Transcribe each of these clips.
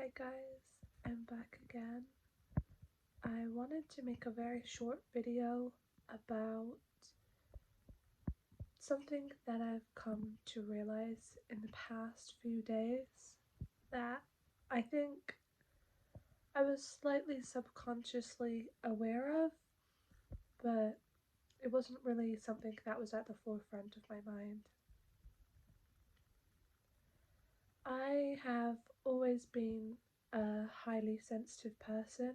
Hi guys, I'm back again. I wanted to make a very short video about something that I've come to realize in the past few days that I think I was slightly subconsciously aware of, but it wasn't really something that was at the forefront of my mind. I have always been a highly sensitive person.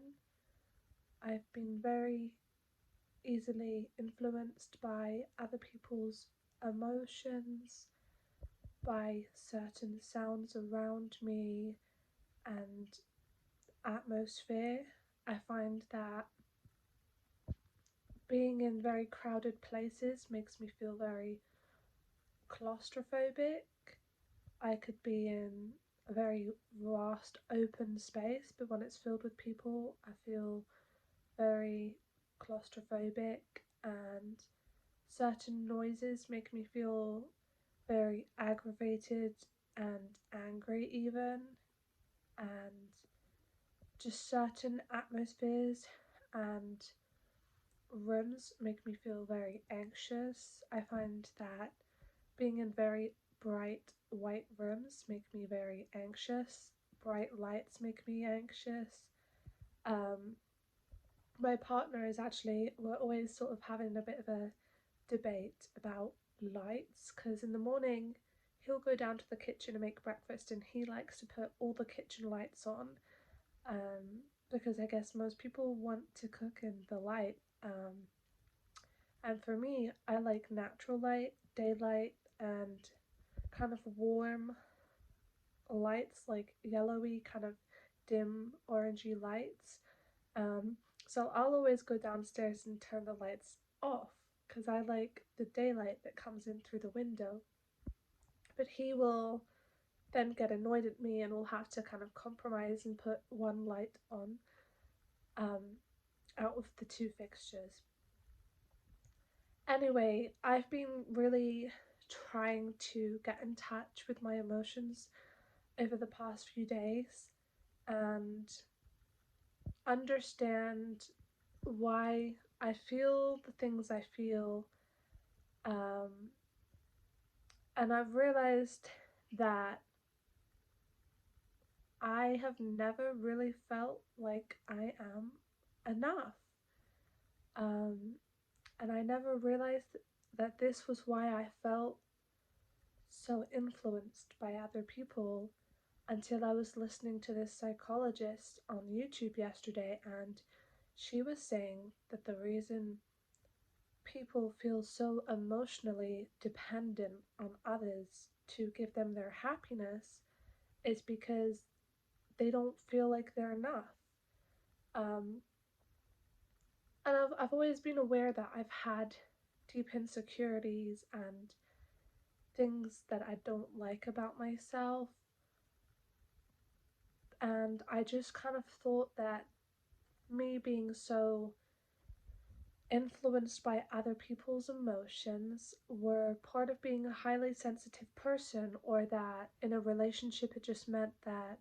I've been very easily influenced by other people's emotions, by certain sounds around me and atmosphere. I find that being in very crowded places makes me feel very claustrophobic. I could be in a very vast open space, but when it's filled with people, I feel very claustrophobic, and certain noises make me feel very aggravated and angry, even, and just certain atmospheres and rooms make me feel very anxious. I find that being in very bright white rooms make me very anxious. Bright lights make me anxious. Um, my partner is actually, we're always sort of having a bit of a debate about lights, because in the morning he'll go down to the kitchen and make breakfast and he likes to put all the kitchen lights on, because I guess most people want to cook in the light, and for me I like natural light, daylight, and kind of warm lights, like yellowy kind of dim orangey lights. um, so I'll always go downstairs and turn the lights off because I like the daylight that comes in through the window. But he will then get annoyed at me and will have to kind of compromise and put one light on, um, out of the two fixtures. Anyway, I've been really trying to get in touch with my emotions over the past few days and understand why I feel the things I feel. Um, and I've realized that I have never really felt like I am enough. Um, and I never realized that this was why I felt so influenced by other people until I was listening to this psychologist on YouTube yesterday, and she was saying that the reason people feel so emotionally dependent on others to give them their happiness is because they don't feel like they're enough. Um, and I've always been aware that I've had deep insecurities and things that I don't like about myself. And I just kind of thought that me being so influenced by other people's emotions were part of being a highly sensitive person, or that in a relationship it just meant that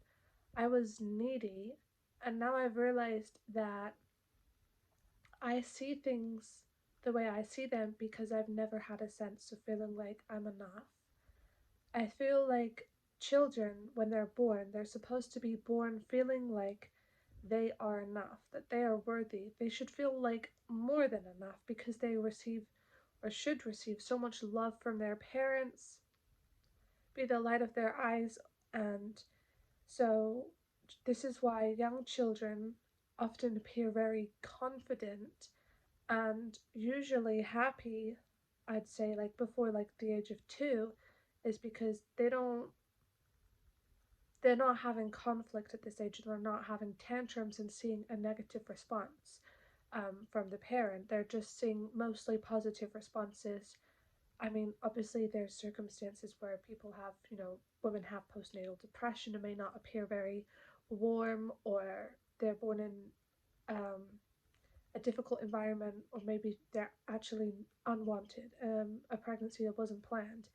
I was needy. And now I've realized that I see things the way I see them because I've never had a sense of feeling like I'm enough. I feel like children, when they're born, they're supposed to be born feeling like they are enough, that they are worthy. They should feel like more than enough because they receive or should receive so much love from their parents, be the light of their eyes. And so, this is why young children often appear very confident and usually happy, I'd say, like before like the age of 2, is because they're not having conflict at this age, they're not having tantrums and seeing a negative response, from the parent. They're just seeing mostly positive responses. I mean, obviously there's circumstances where people have, women have postnatal depression and may not appear very warm, or they're born in, um, a difficult environment, or maybe they're actually unwanted, a pregnancy that wasn't planned.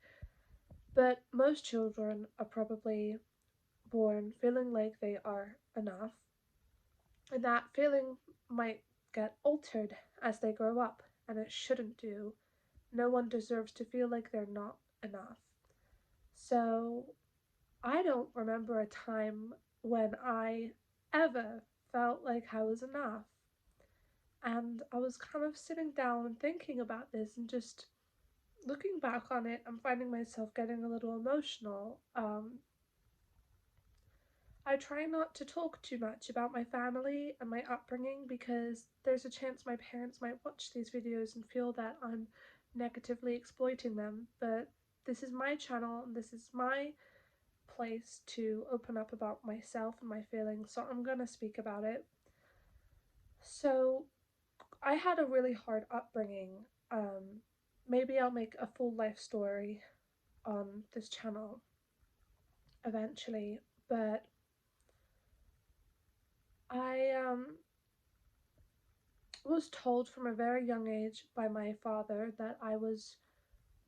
But most children are probably born feeling like they are enough, and that feeling might get altered as they grow up, and it shouldn't do. No one deserves to feel like they're not enough. So I don't remember a time when I ever felt like I was enough. And I was kind of sitting down and thinking about this and just looking back on it, I'm finding myself getting a little emotional. I try not to talk too much about my family and my upbringing because there's a chance my parents might watch these videos and feel that I'm negatively exploiting them. But this is my channel and this is my place to open up about myself and my feelings, so I'm gonna speak about it. So, I had a really hard upbringing. Maybe I'll make a full life story on this channel eventually, but I was told from a very young age by my father that I was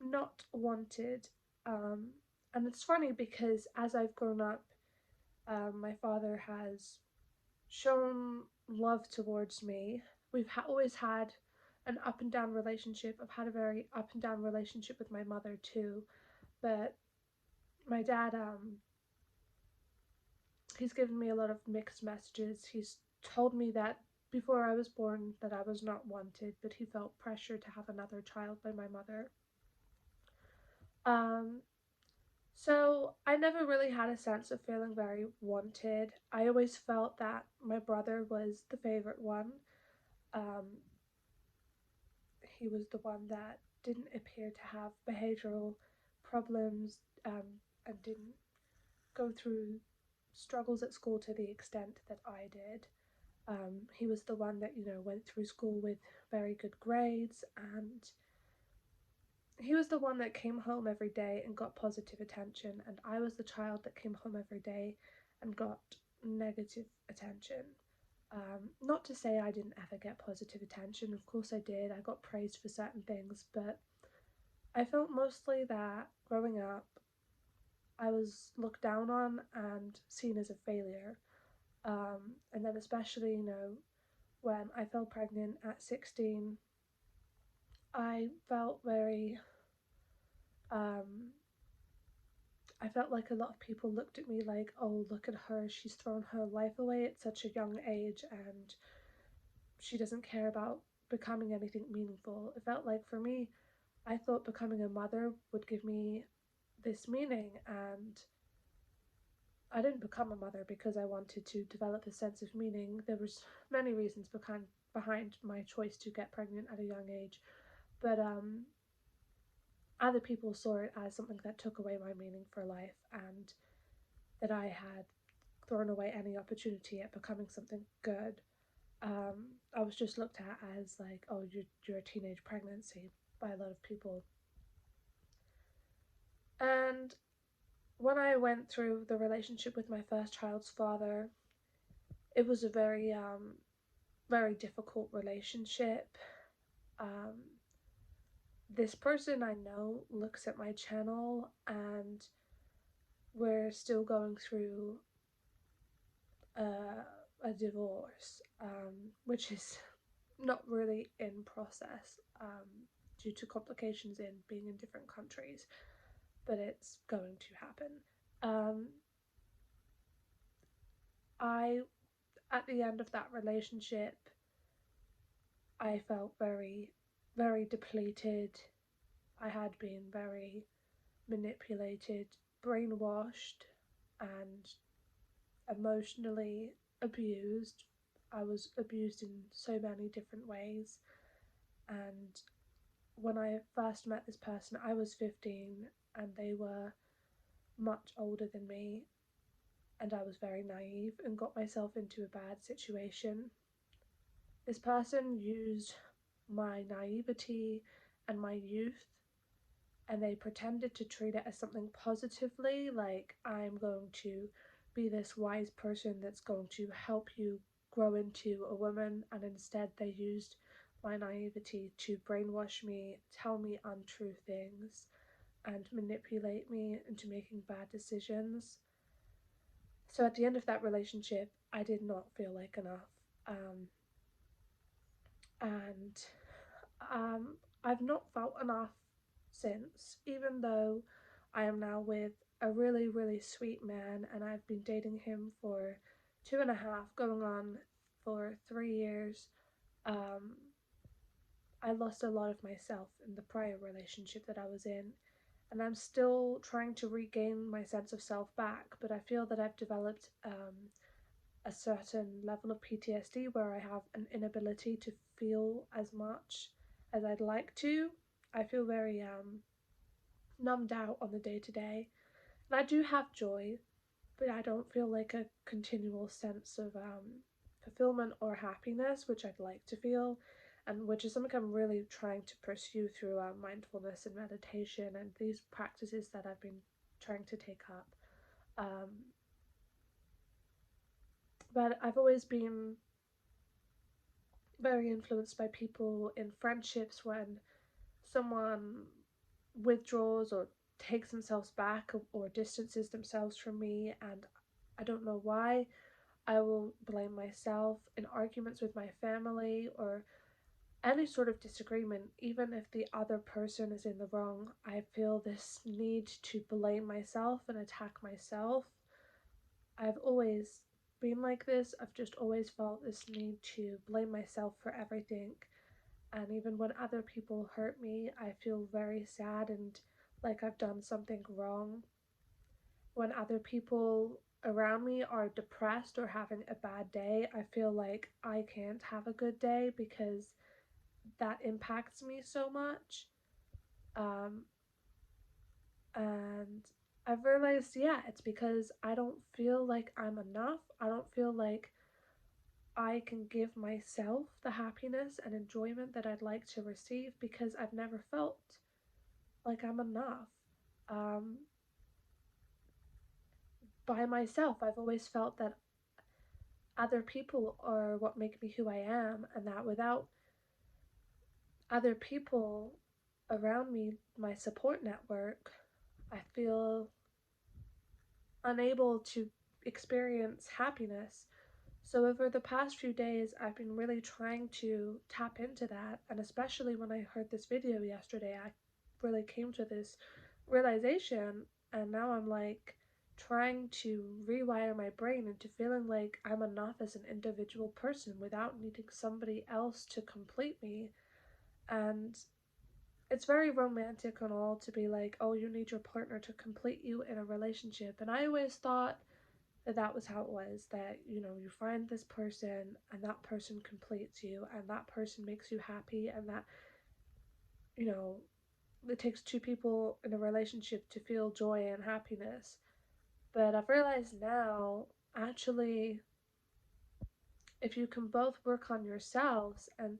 not wanted. Um, and it's funny because as I've grown up, my father has shown love towards me. We've always had an up and down relationship. I've had a very up and down relationship with my mother too, but my dad, he's given me a lot of mixed messages. He's told me that before I was born that I was not wanted, but he felt pressure to have another child by my mother. Um, so I never really had a sense of feeling very wanted. I always felt that my brother was the favorite one. Um, he was the one that didn't appear to have behavioral problems, and didn't go through struggles at school to the extent that I did. He was the one that, went through school with very good grades, and he was the one that came home every day and got positive attention, and I was the child that came home every day and got negative attention. Not to say I didn't ever get positive attention, of course I did. I got praised for certain things, but I felt mostly that growing up, I was looked down on and seen as a failure. And then, especially, when I fell pregnant at 16, I felt very, um, I felt like a lot of people looked at me like, oh, look at her, she's thrown her life away at such a young age and she doesn't care about becoming anything meaningful. It felt like for me, I thought becoming a mother would give me this meaning, and I didn't become a mother because I wanted to develop a sense of meaning. There was many reasons behind my choice to get pregnant at a young age, but other people saw it as something that took away my meaning for life, and that I had thrown away any opportunity at becoming something good. I was just looked at as like, oh, you're a teenage pregnancy by a lot of people. And when I went through the relationship with my first child's father, it was a very difficult relationship. Um, this person I know looks at my channel, and we're still going through a divorce, which is not really in process, due to complications in being in different countries, but it's going to happen. Um, I, at the end of that relationship, I felt very, very depleted. I had been very manipulated, brainwashed, and emotionally abused. I was abused in so many different ways. And when I first met this person, I was 15 and they were much older than me. And I was very naive and got myself into a bad situation. This person used my naivety and my youth, and they pretended to treat it as something positively, like I'm going to be this wise person that's going to help you grow into a woman, and instead they used my naivety to brainwash me, tell me untrue things, and manipulate me into making bad decisions. So at the end of that relationship, I did not feel like enough. Um, and I've not felt enough since, even though I am now with a really, really sweet man and I've been dating him for 2.5, going on for 3 years. Um, I lost a lot of myself in the prior relationship that I was in, and I'm still trying to regain my sense of self back, but I feel that I've developed a certain level of PTSD where I have an inability to feel as much as I'd like to. I feel very numbed out on the day to day. And I do have joy, but I don't feel like a continual sense of fulfillment or happiness, which I'd like to feel, and which is something I'm really trying to pursue through mindfulness and meditation and these practices that I've been trying to take up. Um, but I've always been very influenced by people in friendships when someone withdraws or takes themselves back or distances themselves from me, and I don't know why. I will blame myself in arguments with my family or any sort of disagreement, even if the other person is in the wrong. I feel this need to blame myself and attack myself. I've always been like this. I've just always felt this need to blame myself for everything. And even when other people hurt me, I feel very sad and like I've done something wrong. When other people around me are depressed or having a bad day, I feel like I can't have a good day because that impacts me so much. Um, and I've realized, yeah, it's because I don't feel like I'm enough. I don't feel like I can give myself the happiness and enjoyment that I'd like to receive because I've never felt like I'm enough. Um, by myself, I've always felt that other people are what make me who I am, and that without other people around me, my support network, I feel unable to experience happiness. So, over the past few days, I've been really trying to tap into that, and especially when I heard this video yesterday, I really came to this realization, and now I'm like trying to rewire my brain into feeling like I'm enough as an individual person without needing somebody else to complete me. And it's very romantic and all to be like, oh, you need your partner to complete you in a relationship. And I always thought that that was how it was, that, you know, you find this person and that person completes you and that person makes you happy, and that, you know, it takes two people in a relationship to feel joy and happiness. But I've realized now, actually, if you can both work on yourselves and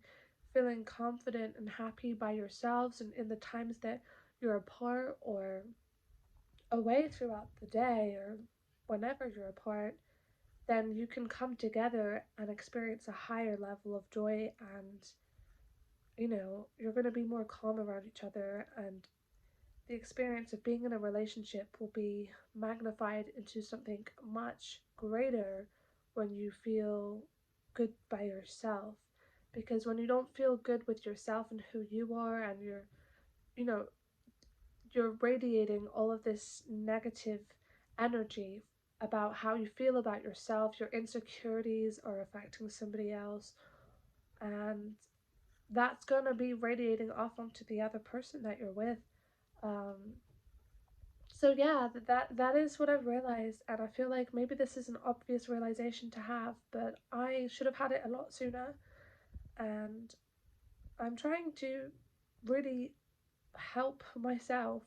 feeling confident and happy by yourselves and in the times that you're apart or away throughout the day or whenever you're apart, then you can come together and experience a higher level of joy, and you're going to be more calm around each other, and the experience of being in a relationship will be magnified into something much greater when you feel good by yourself. Because when you don't feel good with yourself and who you are, and you know you're radiating all of this negative energy about how you feel about yourself, your insecurities are affecting somebody else, and that's going to be radiating off onto the other person that you're with. Um, so yeah, that is what I've realized, and I feel like maybe this is an obvious realization to have, but I should have had it a lot sooner, and I'm trying to really help myself.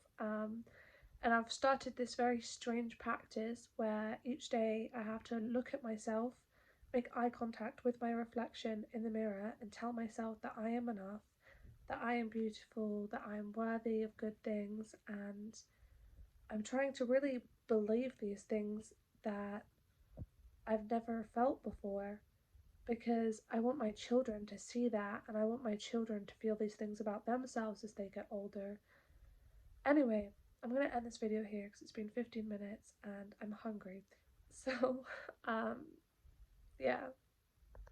And I've started this very strange practice where each day I have to look at myself, make eye contact with my reflection in the mirror, and tell myself that I am enough, that I am beautiful, that I am worthy of good things. And I'm trying to really believe these things that I've never felt before, because I want my children to see that, and I want my children to feel these things about themselves as they get older. Anyway, I'm going to end this video here because it's been 15 minutes and I'm hungry. So, um, yeah,